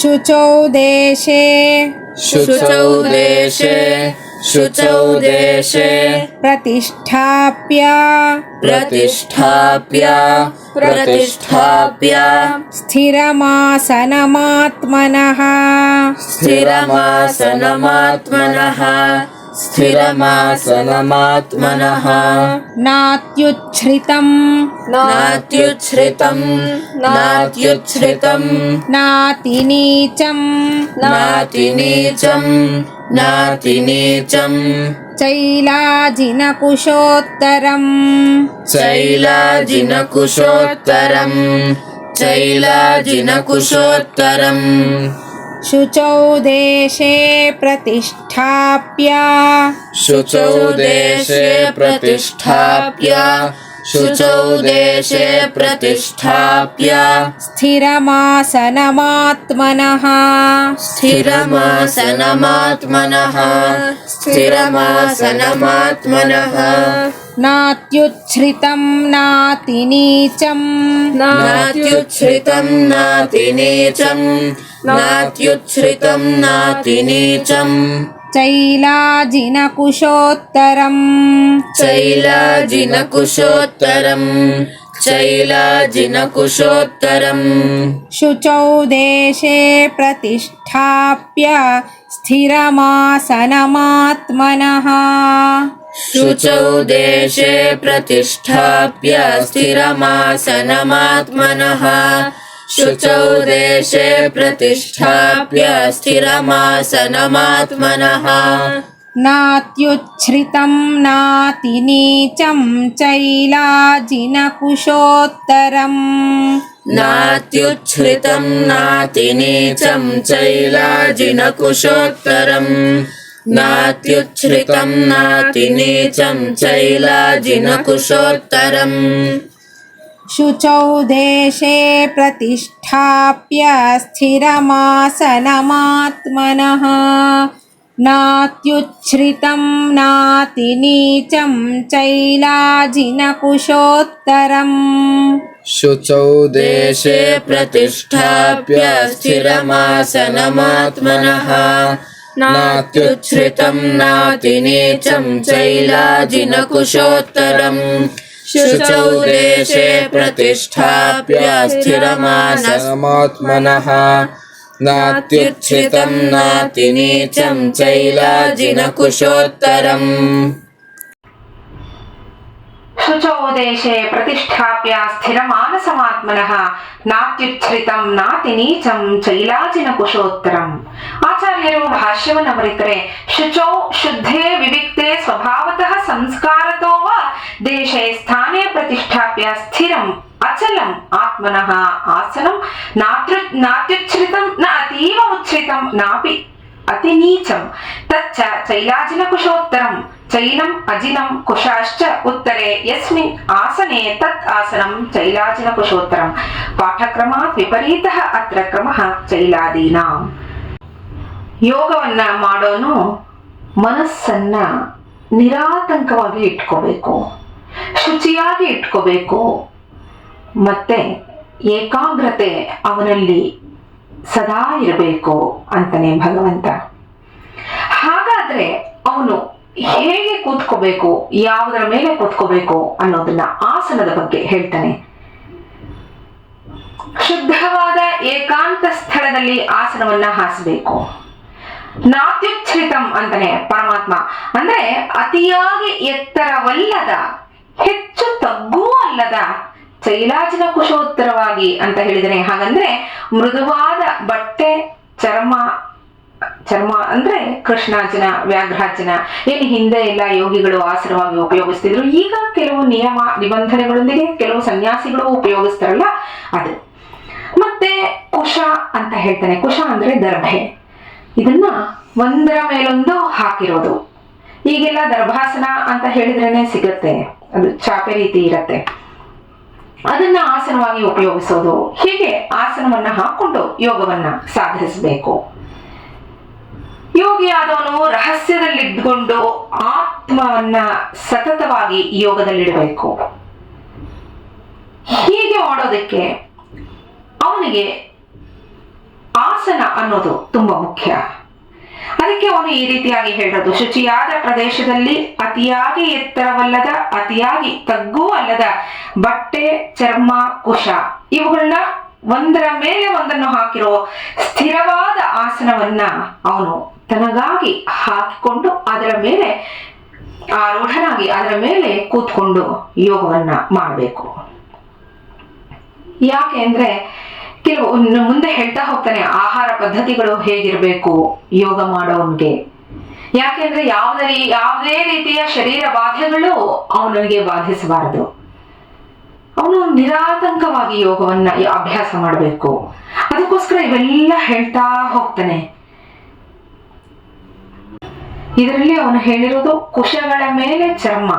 शुचौ देशे प्रतिष्ठाप्य स्थिरमासनमात्मनः नात्युच्छ्रितं नातिनीचं चैलाजिनकुशोत्तरम् शुचौ देशे प्रतिष्ठाप्य स्थिरमासनमात्मनः नात्युच्छ्रितं नातिनीचं चैलाजिनकुशोत्तरम् शुचौ देशे प्रतिष्ठाप्य स्थिरमासनमात्मनः नात्युच्छ्रितं नातिनीचं चैलाजिनकुशोत्तरम् शुचौ देशे प्रतिष्ठाप्य स्थिरमासनमात्मनः नात्युच्छ्रितं नातिनीचं चैलाजिनकुशोत्तरम् शुचौ देशे प्रतिष्ठाप्य स्थिरमासनमात्मनः नात्युच्छ्रितं नातिनीचं चैलाजिनकुशोत्तरम् शुचौ देशे प्रतिष्ठाप्य स्थिरमासनमात्मनः नात्युच्छ्रितं नातिनीचं चैलाजिनकुशोत्तरम् शुचौ देशे प्रतिष्ठाप्य स्थिरमानसमात्मनः नात्ಯುಚ್ಛ್ರಿತಂ ನಾತಿನೀಚಂ ಚೈಲಾಜಿನಕುಶೋತ್ತರಂ. ಆಚಾರ್ಯರು ಭಾಷ್ಯವನ್ನು ಬರೀತಾರೆ. ಶುಚೌ ಶುದ್ಧೇ ವಿವಿಕ್ತೆ ಸ್ವಭಾವತಃ ಸಂಸ್ಕಾರತೋ ವಾ ದೇಶೇ ಸ್ಥಾನೇ ಪ್ರತಿಷ್ಠಾಪ್ಯ ಸ್ಥಿರಂ ಅಚಲಂ ಆತ್ಮನಃ ಆಸನಂ ನಾತ್ಯುಚ್ಛ್ರಿತಂ ನ ಅತೀವ ಉಚ್ಛ್ರಿತಂ ನಾಪಿ ಅತಿ ನೀಚಂ ತಚ್ಚ ಚೈಲಾಜಿನಕುಶೋತ್ತರಂ ಚೈಲಂ ಅಜಿನಂ ಕುಶಾಶ್ಚ ಉತ್ತರೆ ಯಸ್ಮಿನ್ ಆಸನೆ ತತ್ ಆಸನಂ ಚೈಲಾಜಿನಕುಶೋತ್ತರಂ. ಪಾಠಕ್ರಮಾತ್ ವಿಪರೀತಃ ಅತ್ರ ಕ್ರಮಃ ಚೈಲಾದೀನಾಂ. ಯೋಗವನ್ನ ಮಾಡೋನು ಮನಸ್ಸನ್ನ ನಿರಾತಂಕವಾಗಿ ಇಟ್ಕೋಬೇಕು, ಶುಚಿಯಾಗಿ ಇಟ್ಕೋಬೇಕು, ಮತ್ತೆ ಏಕಾಗ್ರತೆ ಅವನಲ್ಲಿ ಸದಾ ಇರಬೇಕು ಅಂತಾನೆ ಭಗವಂತ. ಹಾಗಾದ್ರೆ ಅವನು ಹೇಗೆ ಕೂತ್ಕೋಬೇಕು, ಯಾವುದರ ಮೇಲೆ ಕೂತ್ಕೋಬೇಕು ಅನ್ನೋದನ್ನ ಆಸನದ ಬಗ್ಗೆ ಹೇಳ್ತಾನೆ. ಶುದ್ಧವಾದ ಏಕಾಂತ ಸ್ಥಳದಲ್ಲಿ ಆಸನವನ್ನ ಹಾಸಬೇಕು. ನಾತ್ಯುಚ್ಛ್ರಿತಂ ಅಂತಾನೆ ಪರಮಾತ್ಮ ಅಂದ್ರೆ ಅತಿಯಾಗಿ ಎತ್ತರವಲ್ಲದ, ಹೆಚ್ಚು ತಗ್ಗೂ ಅಲ್ಲದ ಚೈಲಾಜಿನಕುಶೋತ್ತರವಾಗಿ ಅಂತ ಹೇಳಿದರೆ. ಹಾಗಂದ್ರೆ ಮೃದುವಾದ ಬಟ್ಟೆ, ಚರ್ಮ ಅಂದ್ರೆ ಕೃಷ್ಣಾರ್ಜುನ, ವ್ಯಾಘ್ರಾರ್ಜುನ ಏನು ಹಿಂದೆ ಎಲ್ಲ ಯೋಗಿಗಳು ಆಸನವಾಗಿ ಉಪಯೋಗಿಸ್ತಿದ್ರು. ಈಗ ಕೆಲವು ನಿಯಮ ನಿಬಂಧನೆಗಳೊಂದಿಗೆ ಕೆಲವು ಸನ್ಯಾಸಿಗಳು ಉಪಯೋಗಿಸ್ತಾರಲ್ಲ ಅದು. ಮತ್ತೆ ಕುಶ ಅಂತ ಹೇಳ್ತಾನೆ. ಕುಶ ಅಂದ್ರೆ ದರ್ಭೆ. ಇದನ್ನ ಒಂದರ ಮೇಲೊಂದು ಹಾಕಿರೋದು. ಈಗೆಲ್ಲ ದರ್ಭಾಸನ ಅಂತ ಹೇಳಿದ್ರೇನೆ ಸಿಗತ್ತೆ, ಅದು ಚಾಪೆ ರೀತಿ ಇರತ್ತೆ. ಅದನ್ನ ಆಸನವಾಗಿ ಉಪಯೋಗಿಸೋದು. ಹೀಗೆ ಆಸನವನ್ನ ಹಾಕೊಂಡು ಯೋಗವನ್ನ ಸಾಧಿಸಬೇಕು. ಯೋಗಿಯಾದವನು ರಹಸ್ಯದಲ್ಲಿದ್ದುಕೊಂಡು ಆತ್ಮವನ್ನ ಸತತವಾಗಿ ಯೋಗದಲ್ಲಿಡಬೇಕು. ಹೀಗೆ ಮಾಡೋದಕ್ಕೆ ಅವನಿಗೆ ಆಸನ ಅನ್ನೋದು ತುಂಬಾ ಮುಖ್ಯ. ಅದಕ್ಕೆ ಅವನು ಈ ರೀತಿಯಾಗಿ ಹೇಳೋದು, ಶುಚಿಯಾದ ಪ್ರದೇಶದಲ್ಲಿ ಅತಿಯಾಗಿ ಎತ್ತರವಲ್ಲದ ಅತಿಯಾಗಿ ತಗ್ಗೂ ಅಲ್ಲದ ಬಟ್ಟೆ, ಚರ್ಮ, ಕುಶ ಇವುಗಳನ್ನ ಒಂದರ ಮೇಲೆ ಒಂದನ್ನು ಹಾಕಿರೋ ಸ್ಥಿರವಾದ ಆಸನವನ್ನ ಅವನು ತನಗಾಗಿ ಹಾಕಿಕೊಂಡು ಅದರ ಮೇಲೆ ಆರೂಢನಾಗಿ ಅದರ ಮೇಲೆ ಕೂತ್ಕೊಂಡು ಯೋಗವನ್ನ ಮಾಡಬೇಕು. ಯಾಕೆ ಅಂದ್ರೆ ಕೆಲವು ಮುಂದೆ ಹೇಳ್ತಾ ಹೋಗ್ತಾನೆ ಆಹಾರ ಪದ್ಧತಿಗಳು ಹೇಗಿರ್ಬೇಕು ಯೋಗ ಮಾಡೋನ್ಗೆ. ಯಾಕೆಂದ್ರೆ ಯಾವುದೇ ರೀತಿಯ ಶರೀರ ಬಾಧೆಗಳು ಅವನಿಗೆ ಬಾಧಿಸಬಾರದು. ಅವನು ನಿರಾತಂಕವಾಗಿ ಯೋಗವನ್ನ ಅಭ್ಯಾಸ ಮಾಡಬೇಕು. ಅದಕ್ಕೋಸ್ಕರ ಇವೆಲ್ಲ ಹೇಳ್ತಾ ಹೋಗ್ತಾನೆ. ಇದರಲ್ಲಿ ಅವನು ಹೇಳಿರೋದು ಕುಶಗಳ ಮೇಲೆ ಚರ್ಮ,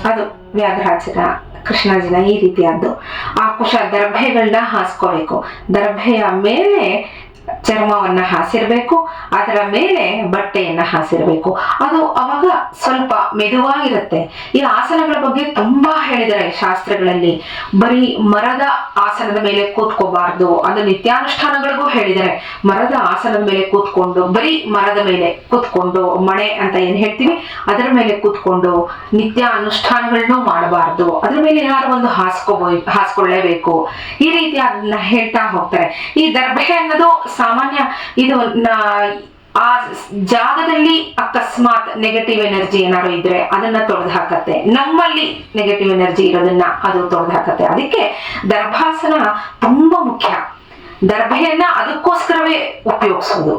ಅದು ವ್ಯಾಘ್ರಾಚನ, ಕೃಷ್ಣಾರ್ಜುನ ಈ ರೀತಿಯಾದ್ದು. ಆ ಕುಶ ದರ್ಭೆಗಳನ್ನ ಹಾಸ್ಕೋಬೇಕು, ದರ್ಭೆಯ ಮೇಲೆ ಚರ್ಮವನ್ನ ಹಾಸಿರ್ಬೇಕು, ಅದರ ಮೇಲೆ ಬಟ್ಟೆಯನ್ನ ಹಾಸಿರ್ಬೇಕು. ಅದು ಅವಾಗ ಸ್ವಲ್ಪ ಮೆದುವಾಗಿರುತ್ತೆ. ಈ ಆಸನಗಳ ಬಗ್ಗೆ ತುಂಬಾ ಹೇಳಿದ್ದಾರೆ ಶಾಸ್ತ್ರಗಳಲ್ಲಿ. ಬರೀ ಮರದ ಆಸನದ ಮೇಲೆ ಕೂತ್ಕೋಬಾರ್ದು, ಅದು ನಿತ್ಯಾನುಷ್ಠಾನಗಳಿಗೂ ಹೇಳಿದ್ದಾರೆ. ಮರದ ಆಸನದ ಮೇಲೆ ಕೂತ್ಕೊಂಡು, ಬರೀ ಮರದ ಮೇಲೆ ಕೂತ್ಕೊಂಡು, ಮಣೆ ಅಂತ ಏನ್ ಹೇಳ್ತೀವಿ ಅದರ ಮೇಲೆ ಕೂತ್ಕೊಂಡು ನಿತ್ಯ ಅನುಷ್ಠಾನಗಳನ್ನು ಮಾಡಬಾರ್ದು. ಅದ್ರ ಮೇಲೆ ಏನಾದ್ರು ಒಂದು ಹಾಸ್ಕೊಳ್ಳೇಬೇಕು. ಈ ರೀತಿ ಅದನ್ನ ಹೇಳ್ತಾ ಹೋಗ್ತಾರೆ. ಈ ದರ್ಭೆ ಅನ್ನೋದು ಸಾಮಾನ್ಯ ಇದು ಆ ಜಾಗದಲ್ಲಿ ಅಕಸ್ಮಾತ್ ನೆಗೆಟಿವ್ ಎನರ್ಜಿ ಏನಾದ್ರು ಇದ್ರೆ ಅದನ್ನ ತೊಡೆದು ಹಾಕತ್ತೆ. ನಮ್ಮಲ್ಲಿ ನೆಗೆಟಿವ್ ಎನರ್ಜಿ ಇರೋದನ್ನ ಅದು ತೊಡೆದು ಹಾಕತ್ತೆ. ಅದಕ್ಕೆ ದರ್ಭಾಸನ ತುಂಬಾ ಮುಖ್ಯ. ದರ್ಭೆಯನ್ನ ಅದಕ್ಕೋಸ್ಕರವೇ ಉಪಯೋಗಿಸೋದು.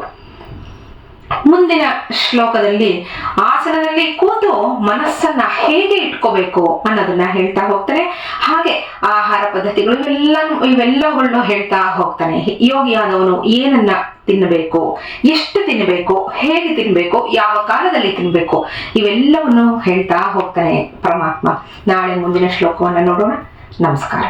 ಮುಂದಿನ ಶ್ಲೋಕದಲ್ಲಿ ಆಸನದಲ್ಲಿ ಕೂತು ಮನಸ್ಸನ್ನ ಹೇಗೆ ಇಟ್ಕೋಬೇಕು ಅನ್ನೋದನ್ನ ಹೇಳ್ತಾ ಹೋಗ್ತಾನೆ. ಹಾಗೆ ಆಹಾರ ಪದ್ಧತಿಗಳು ಇವೆಲ್ಲಗಳನ್ನು ಹೇಳ್ತಾ ಹೋಗ್ತಾನೆ. ಯೋಗಿಯಾದವನು ಏನನ್ನ ತಿನ್ನಬೇಕು, ಎಷ್ಟು ತಿನ್ನಬೇಕು, ಹೇಗೆ ತಿನ್ಬೇಕು, ಯಾವ ಕಾಲದಲ್ಲಿ ತಿನ್ಬೇಕು, ಇವೆಲ್ಲವನ್ನು ಹೇಳ್ತಾ ಹೋಗ್ತಾನೆ ಪರಮಾತ್ಮ. ನಾಳೆ ಮುಂದಿನ ಶ್ಲೋಕವನ್ನ ನೋಡೋಣ. ನಮಸ್ಕಾರ.